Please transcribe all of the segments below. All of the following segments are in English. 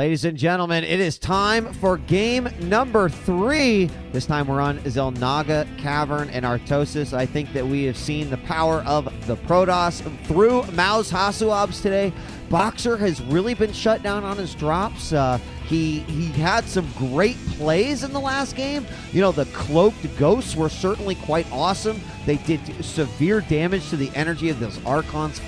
Ladies and gentlemen, it is time for game number 3. This time we're on Xel'Naga Cavern and Artosis. I think that we have seen the power of the Protoss through mouz.HasuObs today. Boxer has really been shut down on his drops. He had some great plays in the last game. You know, the cloaked ghosts were certainly quite awesome. They did severe damage to the energy of those Archons,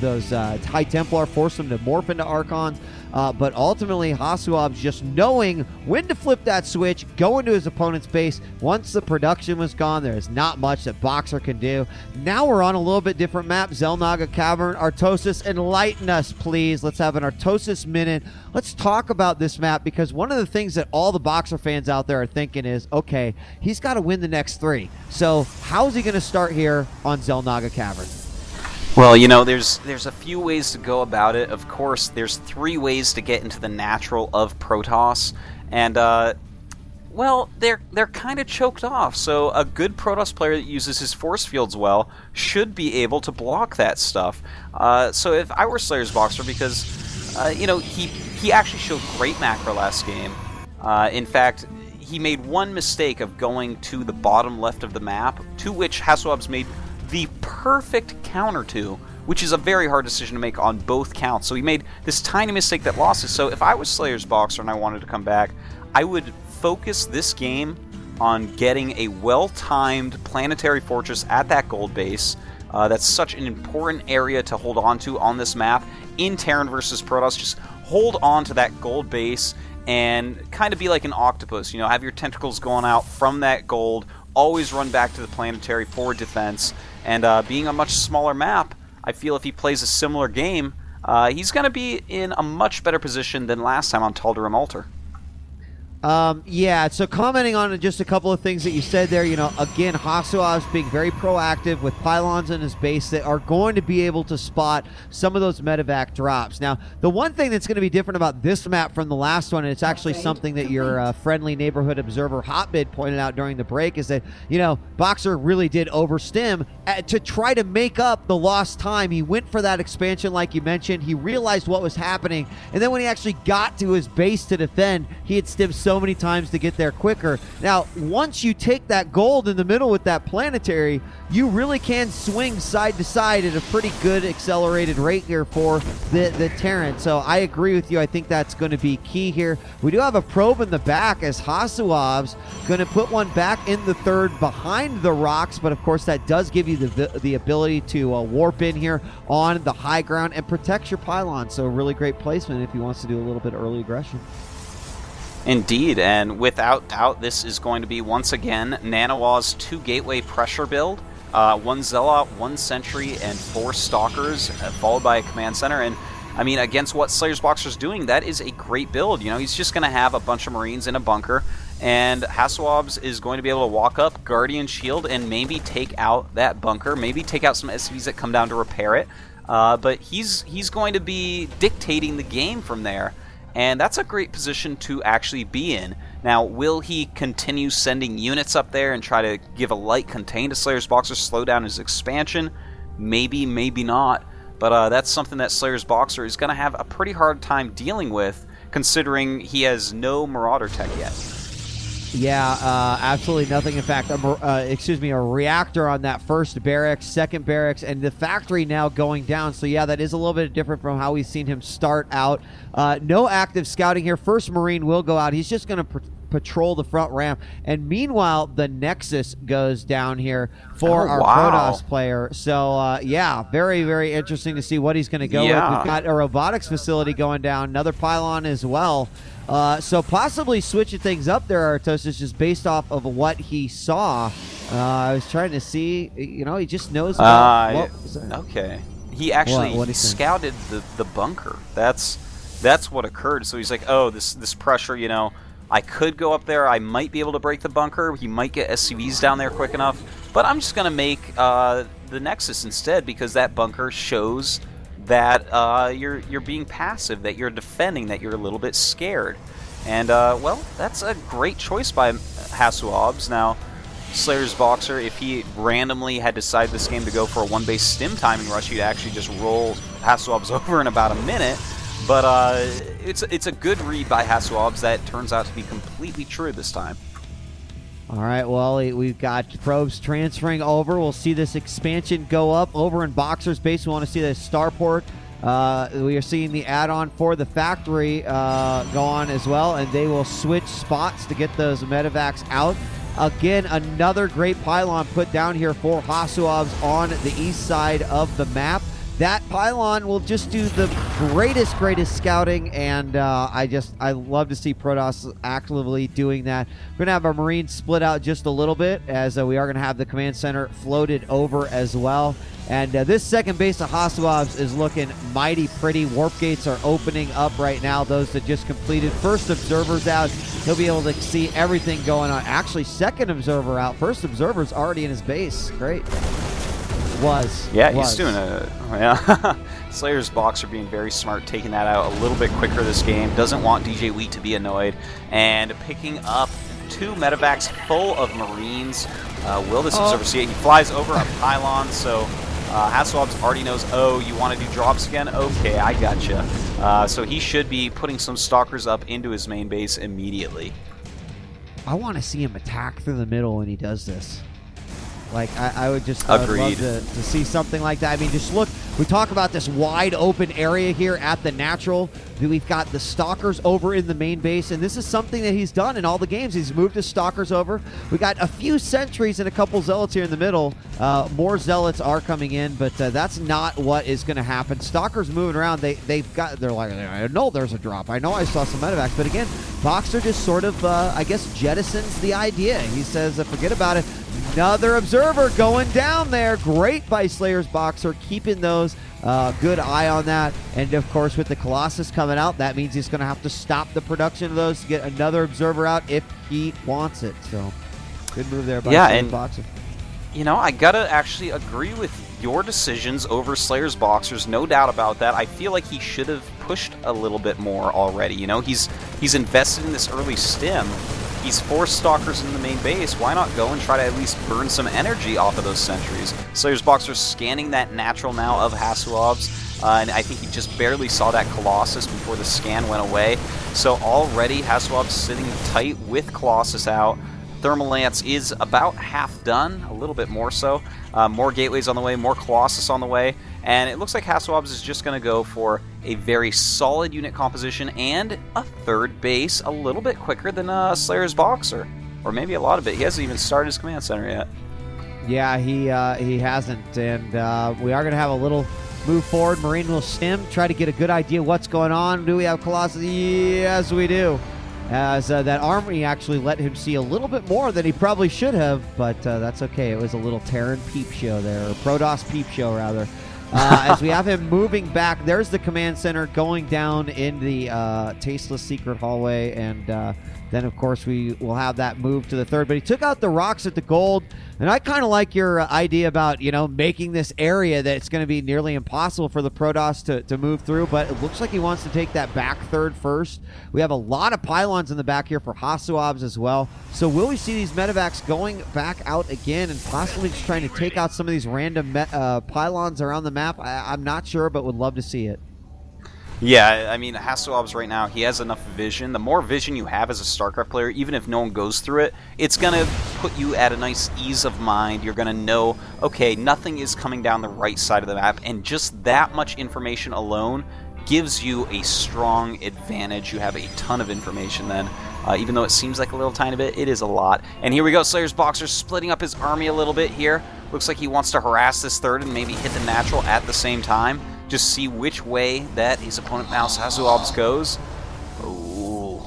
those High Templar, forced them to morph into Archons. But ultimately, HasuObs just knowing when to flip that switch, go into his opponent's base. Once the production was gone, there is not much that Boxer can do. Now we're on a little bit different map, Xel'Naga Cavern, Artosis. Enlighten us, please. Let's have an Artosis minute. Let's talk about this map, because one of the things that all the Boxer fans out there are thinking is, okay, he's got to win the next 3. So how's he going to start here on Xel'Naga Cavern? Well, you know, there's a few ways to go about it. Of course, there's 3 ways to get into the natural of Protoss, and well, they're kind of choked off. So a good Protoss player that uses his force fields well should be able to block that stuff. So if I were Slayer's Boxer, because you know, he actually showed great macro last game. In fact, he made one mistake of going to the bottom left of the map, to which HasuObs made the perfect counter to, which is a very hard decision to make on both counts. So he made this tiny mistake that lost it. So if I was Slayer's Boxer and I wanted to come back, I would focus this game on getting a well-timed planetary fortress at that gold base. That's such an important area to hold on to on this map. In Terran versus Protoss, just hold on to that gold base and kind of be like an octopus. You know, have your tentacles going out from that gold, always run back to the planetary for defense. And being a much smaller map, I feel if he plays a similar game, he's going to be in a much better position than last time on Tal'Darim Altar. Yeah, so commenting on just a couple of things that you said there, you know, again, HasuObs being very proactive with pylons in his base that are going to be able to spot some of those medevac drops. Now, the one thing that's going to be different about this map from the last one, and it's actually something that your friendly neighborhood observer Hotbid pointed out during the break, is that, you know, Boxer really did overstim to try to make up the lost time. He went for that expansion like you mentioned. He realized what was happening, and then when he actually got to his base to defend, he had stimmed so many times to get there quicker. Now, once you take that gold in the middle with that planetary, you really can swing side to side at a pretty good accelerated rate here for the Terran. So I agree with you. I think that's going to be key here. We do have a probe in the back as HasuObs going to put one back in the third behind the rocks, but of course that does give you the ability to warp in here on the high ground and protect your pylon. So a really great placement if he wants to do a little bit early aggression. Indeed, and without doubt, this is going to be, once again, Nanowaw's 2 gateway pressure build. 1 Zealot, 1 Sentry, and 4 Stalkers, followed by a command center. And, I mean, against what Slayer's Boxer's doing, that is a great build. You know, he's just going to have a bunch of Marines in a bunker, and HasuObs is going to be able to walk up, Guardian Shield, and maybe take out that bunker, maybe take out some SCVs that come down to repair it. But he's going to be dictating the game from there. And that's a great position to actually be in. Now, will he continue sending units up there and try to give a light contain to Slayer's Boxer, slow down his expansion? Maybe, maybe not. But that's something that Slayer's Boxer is going to have a pretty hard time dealing with, considering he has no Marauder tech yet. Yeah, absolutely nothing. In fact, a reactor on that first barracks, second barracks, and the factory now going down. So yeah, that is a little bit different from how we've seen him start out. No active scouting here. First Marine will go out. He's just going to patrol the front ramp. And meanwhile, the Nexus goes down here for our Protoss player. So yeah, very, very interesting to see what he's going to go with. We've got a robotics facility going down, another pylon as well. So possibly switching things up there, Artosis, just based off of what he saw. I was trying to see, you know, he just knows about okay. He actually scouted the bunker. That's what occurred. So he's like, oh, this pressure, you know, I could go up there. I might be able to break the bunker. He might get SCVs down there quick enough. But I'm just going to make the Nexus instead, because that bunker shows that you're being passive, that you're defending, that you're a little bit scared. And, well, that's a great choice by HasuObs. Now, Slayer's Boxer, if he randomly had decided this game to go for a 1-base stim timing rush, he'd actually just roll HasuObs over in about a minute. But it's a good read by HasuObs that turns out to be completely true this time. All right, well, we've got probes transferring over. We'll see this expansion go up over in Boxer's base. We want to see the starport. We are seeing the add-on for the factory go on as well, and they will switch spots to get those medevacs out. Again, another great pylon put down here for HasuObs on the east side of the map. That pylon will just do the greatest scouting, and I love to see Protoss actively doing that. We're going to have our Marines split out just a little bit, as we are going to have the command center floated over as well. And this second base of HasuObs is looking mighty pretty. Warp gates are opening up right now, those that just completed. First observer's out. He'll be able to see everything going on. Actually, second observer out. First observer's already in his base. Great. He's doing Slayer's Boxer being very smart, taking that out a little bit quicker this game. Doesn't want DJ Wheat to be annoyed, and picking up 2 medevacs full of Marines. Will this observer see it? He flies over a pylon, so HasuObs already knows, oh, you want to do drops again? Okay, I gotcha. So he should be putting some stalkers up into his main base immediately. I want to see him attack through the middle when he does this. Like, I would love to see something like that. I mean, just look, we talk about this wide open area here at the natural. We've got the stalkers over in the main base, and this is something that he's done in all the games. He's moved his stalkers over. We got a few sentries and a couple zealots here in the middle. More zealots are coming in, but that's not what is going to happen. Stalkers moving around, they're like, I know there's a drop. I know I saw some medevacs, but again, Boxer just sort of, I guess, jettisons the idea. He says, forget about it. Another observer going down there. Great by Slayer's Boxer, keeping those. Good eye on that. And, of course, with the Colossus coming out, that means he's going to have to stop the production of those to get another observer out if he wants it. So, good move there by Slayer's Boxer. You know, I got to actually agree with your decisions over Slayer's Boxers. No doubt about that. I feel like he should have pushed a little bit more already. You know, he's invested in this early stim. He's 4 stalkers in the main base. Why not go and try to at least burn some energy off of those sentries? Slayer's Boxer scanning that natural now of HasuObs, and I think he just barely saw that Colossus before the scan went away. So already HasuObs sitting tight with Colossus out. Thermal Lance is about half done, a little bit more so. More gateways on the way, more Colossus on the way, and it looks like HasuObs is just going to go for a very solid unit composition and a third base a little bit quicker than Slayer's Boxer. Or maybe a lot of it. He hasn't even started his command center yet. Yeah, he hasn't, and we are going to have a little move forward. Marine will stim, try to get a good idea what's going on. Do we have Colossus? Yes, we do. As that armory actually let him see a little bit more than he probably should have, but that's okay. It was a little Terran peep show there, or Protoss peep show, rather. As we have him moving back, there's the command center going down in the tasteless secret hallway, and then, of course, we will have that move to the third. But he took out the rocks at the gold, and I kind of like your idea about, you know, making this area that it's going to be nearly impossible for the Protoss to move through, but it looks like he wants to take that back third first. We have a lot of pylons in the back here for HasuObs as well. So will we see these medevacs going back out again and possibly just trying to take out some of these random pylons around the map? I'm not sure, but would love to see it. Yeah, I mean, HasuObs right now, he has enough vision. The more vision you have as a StarCraft player, even if no one goes through it, it's going to put you at a nice ease of mind. You're going to know, okay, nothing is coming down the right side of the map, and just that much information alone gives you a strong advantage. You have a ton of information then. Even though it seems like a little tiny bit, it is a lot. And here we go, Slayer's Boxer splitting up his army a little bit here. Looks like he wants to harass this third and maybe hit the natural at the same time. Just see which way that his opponent mouse HasuObs goes. Ooh.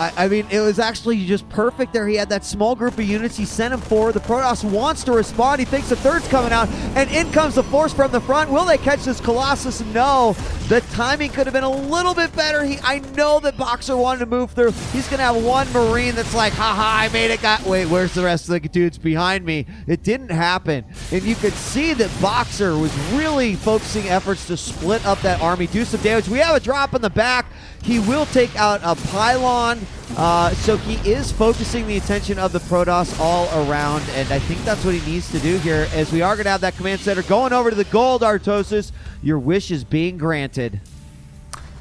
I mean, it was actually just perfect there. He had that small group of units he sent him for. The Protoss wants to respond. He thinks the third's coming out, and in comes the force from the front. Will they catch this Colossus? No. The timing could have been a little bit better. I know that Boxer wanted to move through. He's going to have one Marine that's like, haha, I made it. Wait, where's the rest of the dudes behind me? It didn't happen. And you could see that Boxer was really focusing efforts to split up that army, do some damage. We have a drop in the back. He will take out a pylon. So he is focusing the attention of the Protoss all around, and I think that's what he needs to do here, as we are going to have that command center going over to the gold, Artosis. Your wish is being granted.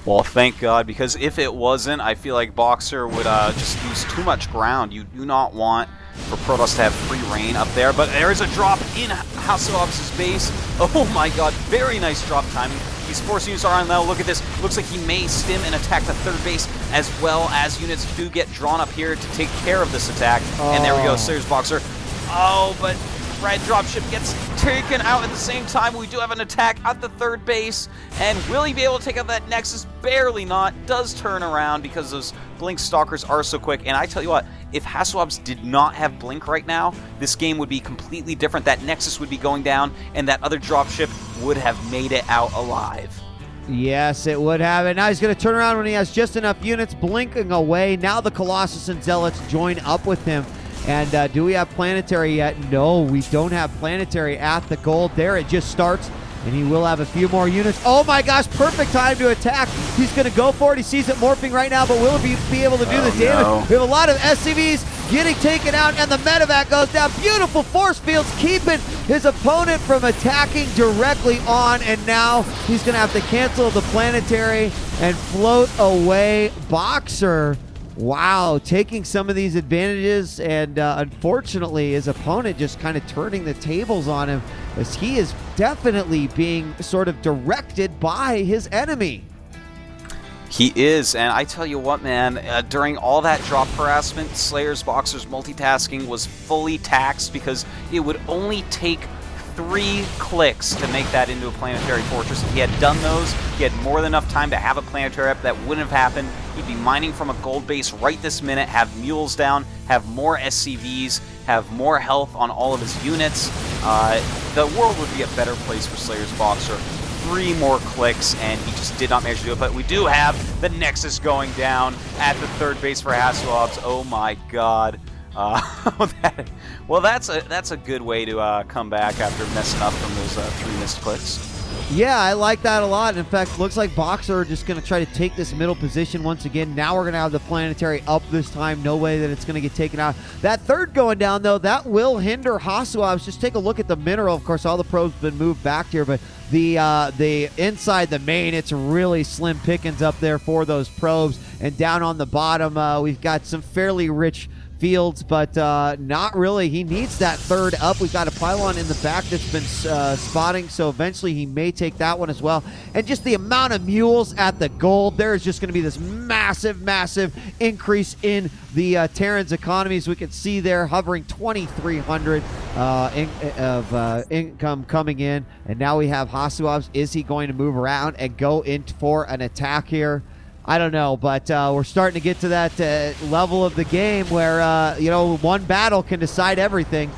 Well, thank God, because if it wasn't, I feel like Boxer would just lose too much ground. You do not want for Protoss to have free reign up there, but there is a drop in HasuObs' base. Oh my God, very nice drop timing. These force units are on now. Look at this. Looks like he may stim and attack the third base, as well as units do get drawn up here to take care of this attack. And there we go, Slayer's Boxer. Oh, but red dropship gets taken out at the same time. We do have an attack at the third base, and will he be able to take out that Nexus? Barely not. Does turn around because those Blink Stalkers are so quick. And I tell you what, if HasuObs did not have Blink right now, this game would be completely different. That Nexus would be going down, and that other dropship would have made it out alive. Yes, it would have it. Now he's going to turn around when he has just enough units blinking away. Now the Colossus and Zealots join up with him. And do we have Planetary yet? No, we don't have Planetary at the gold. There it just starts, and he will have a few more units. Oh my gosh, perfect time to attack. He's going to go for it. He sees it morphing right now, but will he be able to do the damage? No. We have a lot of SCVs getting taken out, and the medevac goes down. Beautiful force fields keeping his opponent from attacking directly on, and now he's going to have to cancel the Planetary and float away. Boxer, wow, taking some of these advantages, and unfortunately his opponent just kind of turning the tables on him, as he is definitely being sort of directed by his enemy. He is, and I tell you what, man, during all that drop harassment, Slayer's Boxer's multitasking was fully taxed because it would only take 3 clicks to make that into a Planetary Fortress. If he had done those, he had more than enough time to have a Planetary up. That wouldn't have happened. He'd be mining from a gold base right this minute, have mules down, have more SCVs, have more health on all of his units. The world would be a better place for Slayer's Boxer. 3 more clicks, and he just did not manage to do it. But we do have the Nexus going down at the third base for HasuObs. Oh my God. Well, that's a good way to come back after messing up from those 3 missed clicks. Yeah, I like that a lot. In fact, looks like Boxer are just going to try to take this middle position once again. Now we're going to have the Planetary up this time. No way that it's going to get taken out. That third going down, though, that will hinder HasuObs. Just take a look at the mineral. Of course, all the probes have been moved back here, but the inside the main, it's really slim pickings up there for those probes. And down on the bottom, we've got some fairly rich fields, but not really. He needs that third up. We've got a pylon in the back that's been spotting, so eventually he may take that one as well. And just the amount of mules at the gold, there is just going to be this massive increase in the Terran's economies. We can see there hovering 2,300 of income coming in, and now we have HasuObs. Is he going to move around and go in for an attack here? I don't know, but we're starting to get to that level of the game where, one battle can decide everything.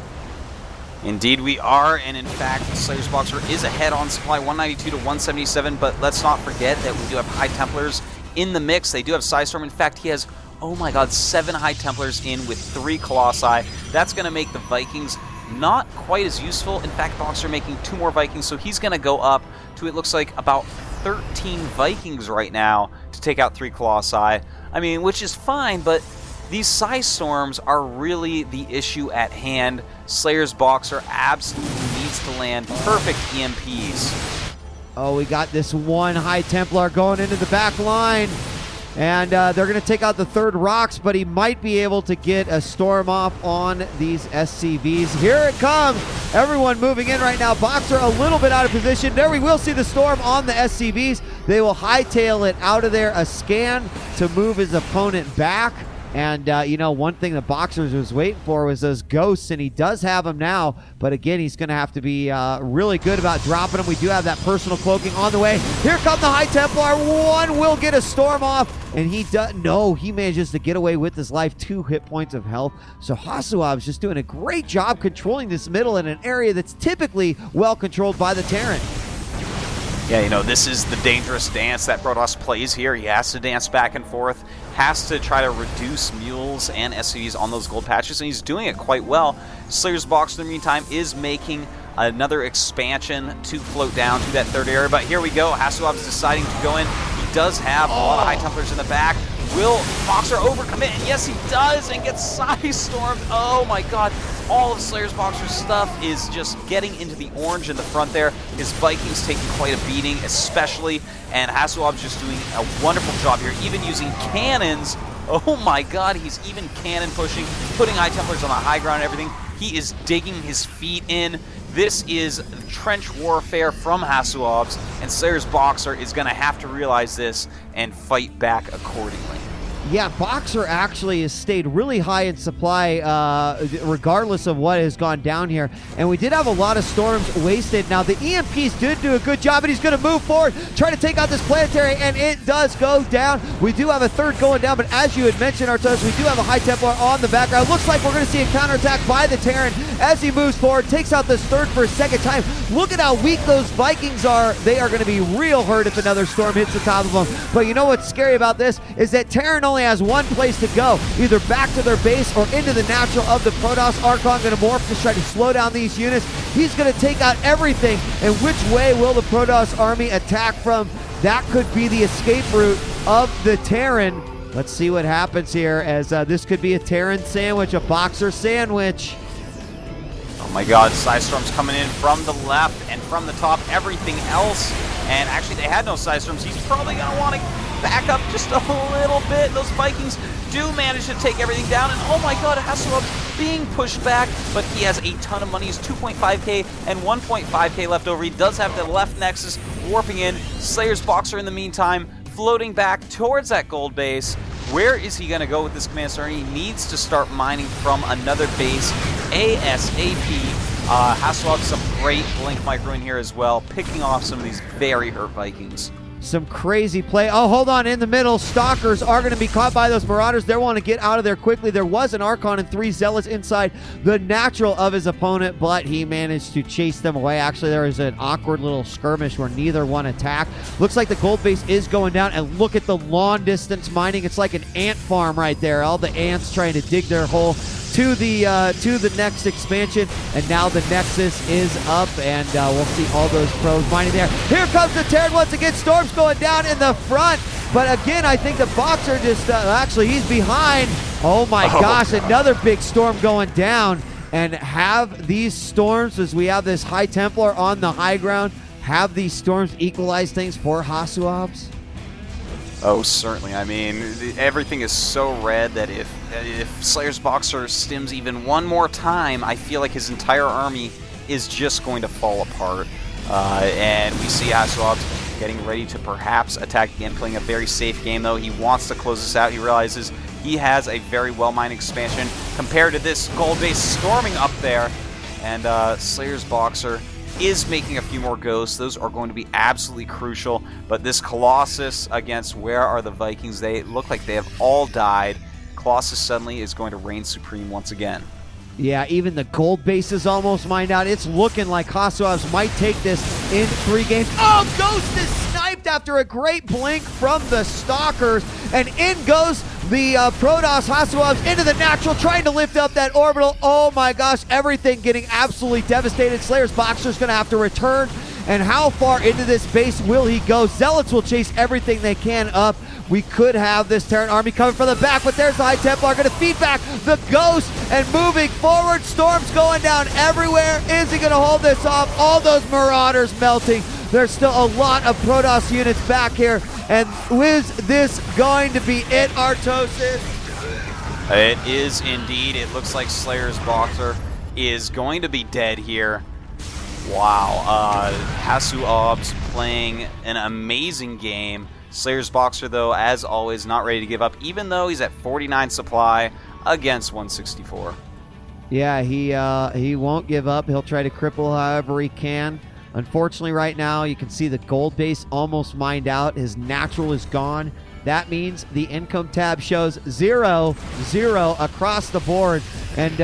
Indeed we are, and in fact, Slayer's Boxer is ahead on supply, 192 to 177, but let's not forget that we do have High Templars in the mix. They do have Psystorm. In fact, he has, oh my God, 7 High Templars in with 3 Colossi. That's going to make the Vikings not quite as useful. In fact, Boxer making 2 more Vikings, so he's going to go up to, it looks like, about 13 Vikings right now to take out 3 Colossi. I mean, which is fine, but these Psystorms are really the issue at hand. Slayer's Boxer absolutely needs to land perfect EMPs. Oh, we got this one High Templar going into the back line. And they're going to take out the third rocks, but he might be able to get a storm off on these SCVs. Here it comes. Everyone moving in right now. Boxer a little bit out of position. There we will see the storm on the SCVs. They will hightail it out of there. A scan to move his opponent back. And, one thing the Boxers was waiting for was those ghosts, and he does have them now. But, again, he's going to have to be really good about dropping them. We do have that personal cloaking on the way. Here comes the High Templar. One will get a storm off, and he does. No, he manages to get away with his life. 2 hit points of health. So HasuObs just doing a great job controlling this middle in an area that's typically well controlled by the Terran. Yeah, this is the dangerous dance that Protoss plays here. He has to dance back and forth, has to try to reduce mules and SCVs on those gold patches, and he's doing it quite well. Slayer's Boxer, in the meantime, is making another expansion to float down to that third area, but here we go. HasuObs deciding to go in. He does have a lot of High Templars in the back. Will Boxer overcommit? And yes, he does, and gets side-stormed. Oh my god. All of Slayer's Boxer's stuff is just getting into the orange in the front there. His Vikings taking quite a beating, especially, and HasuObs just doing a wonderful job here, even using cannons. Oh my god, he's even cannon pushing, putting High Templars on the high ground and everything. He is digging his feet in. This is trench warfare from HasuObs, and Slayer's Boxer is going to have to realize this and fight back accordingly. Yeah, Boxer actually has stayed really high in supply regardless of what has gone down here. And we did have a lot of storms wasted. Now, the EMPs did do a good job, and he's going to move forward, try to take out this planetary, and it does go down. We do have a third going down, but as you had mentioned, Artos, we do have a High Templar on the background. Looks like we're going to see a counterattack by the Terran as he moves forward, takes out this third for a second time. Look at how weak those Vikings are. They are going to be real hurt if another storm hits the top of them. But you know what's scary about this is that Terran only has one place to go, either back to their base or into the natural of the Protoss. Archon going to morph to try to slow down these units. He's going to take out everything. And which way will the Protoss army attack from? That could be the escape route of the Terran. Let's see what happens here, as this could be a Terran sandwich, a Boxer sandwich. Oh my god, Psystorm's coming in from the left and from the top, everything else. And actually, they had no Psystorms. He's probably going to want to back up just a little bit. Those Vikings do manage to take everything down. And oh my god, HasuObs being pushed back, but he has a ton of money. He's 2.5k and 1.5k left over. He does have the left Nexus warping in. Slayer's Boxer in the meantime, floating back towards that gold base. Where is he going to go with this command center? He needs to start mining from another base ASAP. HasuObs some great blink micro in here as well, picking off some of these very hurt Vikings. Some crazy play. Oh, hold on. In the middle, Stalkers are going to be caught by those Marauders. They want to get out of there quickly. There was an Archon and 3 Zealots inside the natural of his opponent, but he managed to chase them away. Actually, there was an awkward little skirmish where neither one attacked. Looks like the gold base is going down, and look at the long distance mining. It's like an ant farm right there. All the ants trying to dig their hole to the next expansion, and now the Nexus is up, and we'll see all those pros mining there. Here comes the Terran once again. Storm's going down in the front, but again, I think the Boxer just actually he's behind. Oh my gosh, another big storm going down. And have these storms, as we have this High Templar on the high ground, have these storms equalize things for HasuObs? Oh, certainly. I mean, everything is so red that if Slayer's Boxer stims even one more time, I feel like his entire army is just going to fall apart. And we see HasuObs getting ready to perhaps attack again, playing a very safe game, though. He wants to close this out. He realizes he has a very well-mined expansion compared to this gold base storming up there. And Slayer's Boxer is making a few more ghosts. Those are going to be absolutely crucial. But this Colossus against where are the Vikings? They look like they have all died. Colossus suddenly is going to reign supreme once again. Yeah, even the gold base is almost mined out. It's looking like HasuObs might take this in 3 games. Oh, Ghost is sniped after a great blink from the Stalkers. And in goes the Protoss HasuObs into the natural, trying to lift up that orbital. Oh my gosh, everything getting absolutely devastated. Slayer's Boxer's going to have to return. And how far into this base will he go? Zealots will chase everything they can up. We could have this Terran army coming from the back, but there's the High Templar going to feed back the Ghost, and moving forward. Storms going down everywhere. Is he going to hold this off? All those Marauders melting. There's still a lot of Protoss units back here. And is this going to be it, Artosis? It is indeed. It looks like Slayer's Boxer is going to be dead here. Wow. HasuObs playing an amazing game. Slayer's Boxer, though, as always, not ready to give up, even though he's at 49 supply against 164. Yeah, he won't give up. He'll try to cripple however he can. Unfortunately, right now, you can see the gold base almost mined out. His natural is gone. That means the income tab shows 0, 0 across the board. And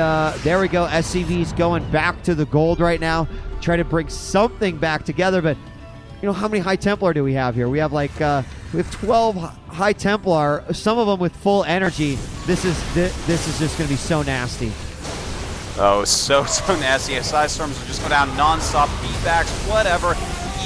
there we go. SCV's going back to the gold right now. Try to bring something back together, but you know, how many High Templar do we have here? We have like we have 12 High Templar, some of them with full energy. This is just going to be so nasty. Oh, so nasty. Side storms will just go down non-stop, feedbacks, whatever.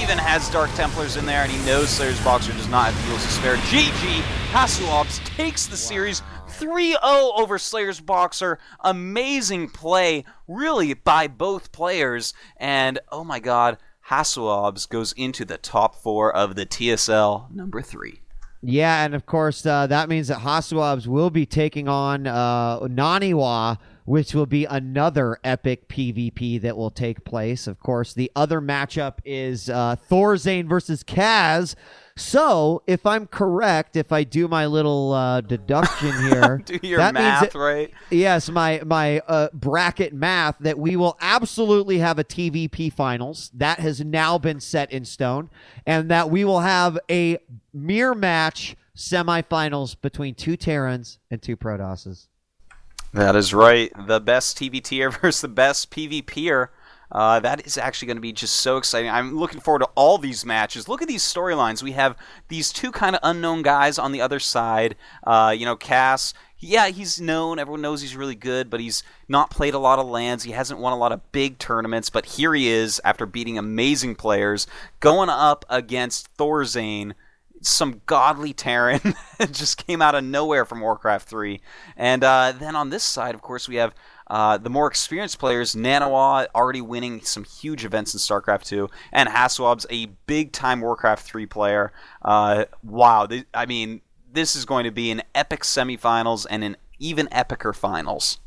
even has Dark Templars in there, and he knows Slayer's Boxer does not have heals to spare. GG, HasuObs takes the series 3-0 over Slayer's Boxer. Amazing play, really, by both players. And, oh my god, HasuObs goes into the top 4 of the TSL number 3. Yeah, and of course, that means that HasuObs will be taking on Naniwa, which will be another epic PvP that will take place. Of course, the other matchup is Thorzane versus Kaz. So, if I'm correct, if I do my little deduction here, do your that math, means that, right? Yes, my bracket math, that we will absolutely have a TVP finals. That has now been set in stone, and that we will have a mirror match semifinals between 2 Terrans and 2 Protosses. That is right. The best TVTer versus the best PvPer. That is actually going to be just so exciting. I'm looking forward to all these matches. Look at these storylines. We have these 2 kind of unknown guys on the other side. Cass, yeah, he's known. Everyone knows he's really good, but he's not played a lot of lands. He hasn't won a lot of big tournaments, but here he is after beating amazing players, going up against Thorzane, some godly Terran that just came out of nowhere from Warcraft 3. And then on this side, of course, we have the more experienced players, Nanawa already winning some huge events in StarCraft 2, and HasuObs, a big-time Warcraft 3 player. Wow, this is going to be an epic semifinals and an even epicer finals.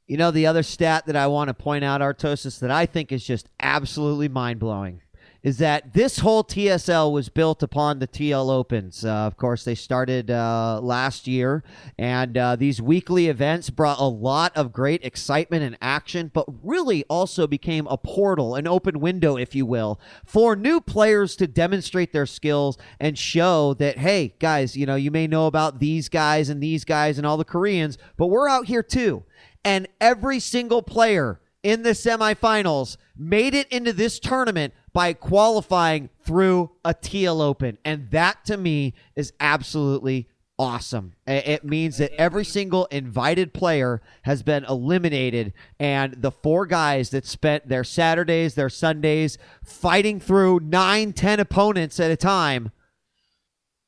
You know, the other stat that I want to point out, Artosis, that I think is just absolutely mind-blowing, is that this whole TSL was built upon the TL Opens. Of course, they started last year, and these weekly events brought a lot of great excitement and action, but really also became a portal, an open window, if you will, for new players to demonstrate their skills and show that, hey, guys, you may know about these guys and all the Koreans, but we're out here too. And every single player in the semifinals made it into this tournament by qualifying through a TL Open. And that, to me, is absolutely awesome. It means that every single invited player has been eliminated, and the 4 guys that spent their Saturdays, their Sundays, fighting through 9-10 opponents at a time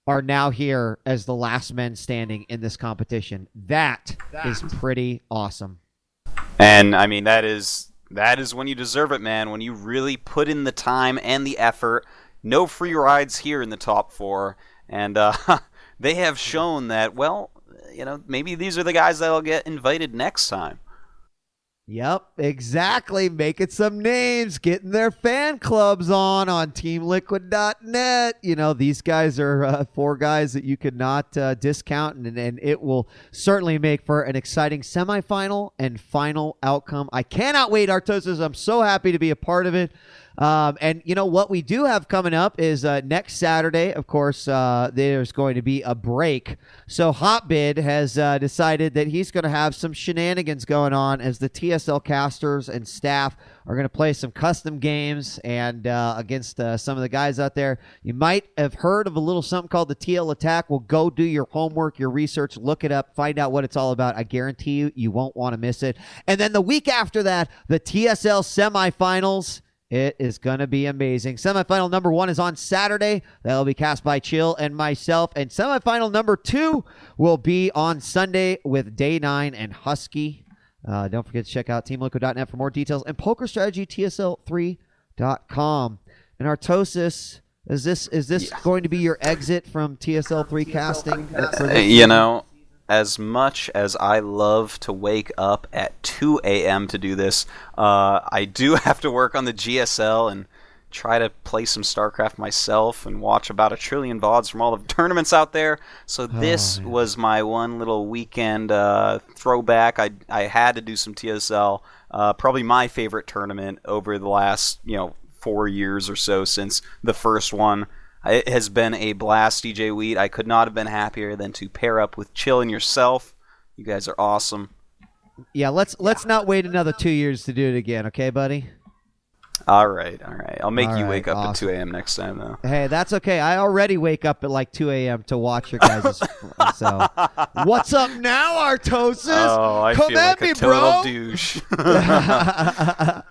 are now here as the last men standing in this competition. That is pretty awesome. And, I mean, that is when you deserve it, man. When you really put in the time and the effort. No free rides here in the top 4. And they have shown that, well, maybe these are the guys that'll get invited next time. Yep, exactly. Making some names, getting their fan clubs on teamliquid.net. These guys are 4 guys that you could not discount, and it will certainly make for an exciting semifinal and final outcome. I cannot wait, Artosis. I'm so happy to be a part of it. And what we do have coming up is next Saturday, of course, there's going to be a break. So Hotbid has decided that he's going to have some shenanigans going on as the TSL casters and staff are going to play some custom games and against some of the guys out there. You might have heard of a little something called the TL Attack. Well, go do your homework, your research, look it up, find out what it's all about. I guarantee you won't want to miss it. And then the week after that, the TSL semifinals. It is going to be amazing. Semifinal number 1 is on Saturday. That'll be cast by Chill and myself. And semifinal number 2 will be on Sunday with Day 9 and Husky. Don't forget to check out teamliquid.net for more details and PokerStrategyTSL3.com. And Artosis, is this going to be your exit from TSL3 casting? As much as I love to wake up at 2 a.m. to do this, I do have to work on the GSL and try to play some StarCraft myself and watch about 1 trillion VODs from all the tournaments out there. So this was my one little weekend throwback. I had to do some TSL. Probably my favorite tournament over the last 4 years or so since the first one. It has been a blast, DJ Wheat. I could not have been happier than to pair up with Chill and yourself. You guys are awesome. Yeah, let's not wait another 2 years to do it again, okay, buddy? All right. I'll make you wake up at 2 a.m. next time, though. Hey, that's okay. I already wake up at like 2 a.m. to watch your guys'. So, what's up now, Artosis? Oh, I Come feel at like me, a total bro. douche.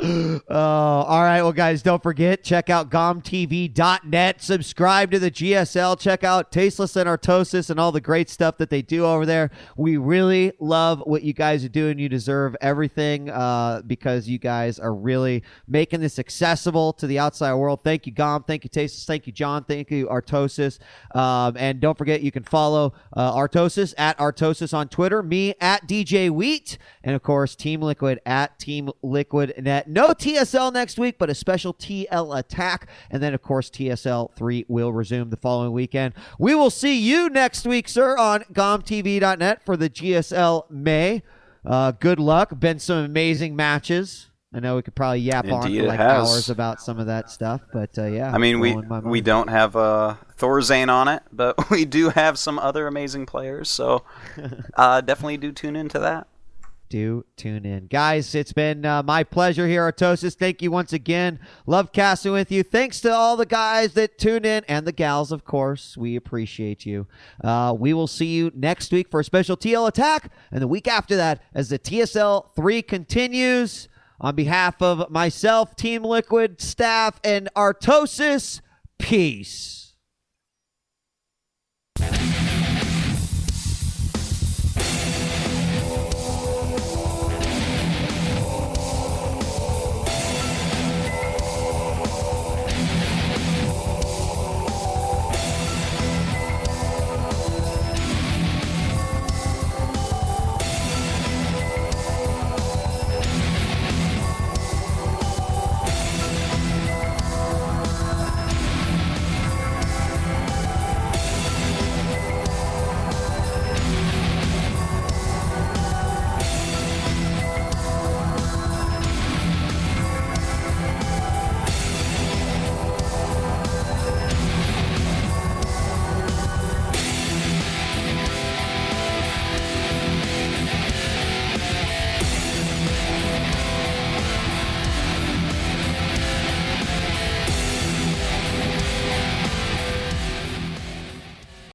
All right. Well, guys, don't forget, check out gomtv.net. Subscribe to the GSL. Check out Tasteless and Artosis and all the great stuff that they do over there. We really love what you guys are doing. You deserve everything because you guys are really making this accessible to the outside world. Thank you, Gom. Thank you, Tasteless. Thank you, John. Thank you, Artosis. And don't forget, you can follow Artosis at Artosis on Twitter, me at DJ Wheat, and, of course, Team Liquid at Team Liquid Net. No TSL next week, but a special TL attack. And then, of course, TSL3 will resume the following weekend. We will see you next week, sir, on gomtv.net for the GSL May. Good luck. Been some amazing matches. I know we could probably yap on for like hours about some of that stuff, but yeah. I mean, we don't have Thorzane on it, but we do have some other amazing players, so definitely do tune into that. Do tune in. Guys, it's been my pleasure here, Artosis. Thank you once again. Love casting with you. Thanks to all the guys that tune in and the gals, of course. We appreciate you. We will see you next week for a special TL attack, and the week after that as the TSL 3 continues. On behalf of myself, Team Liquid, staff, and Artosis, peace.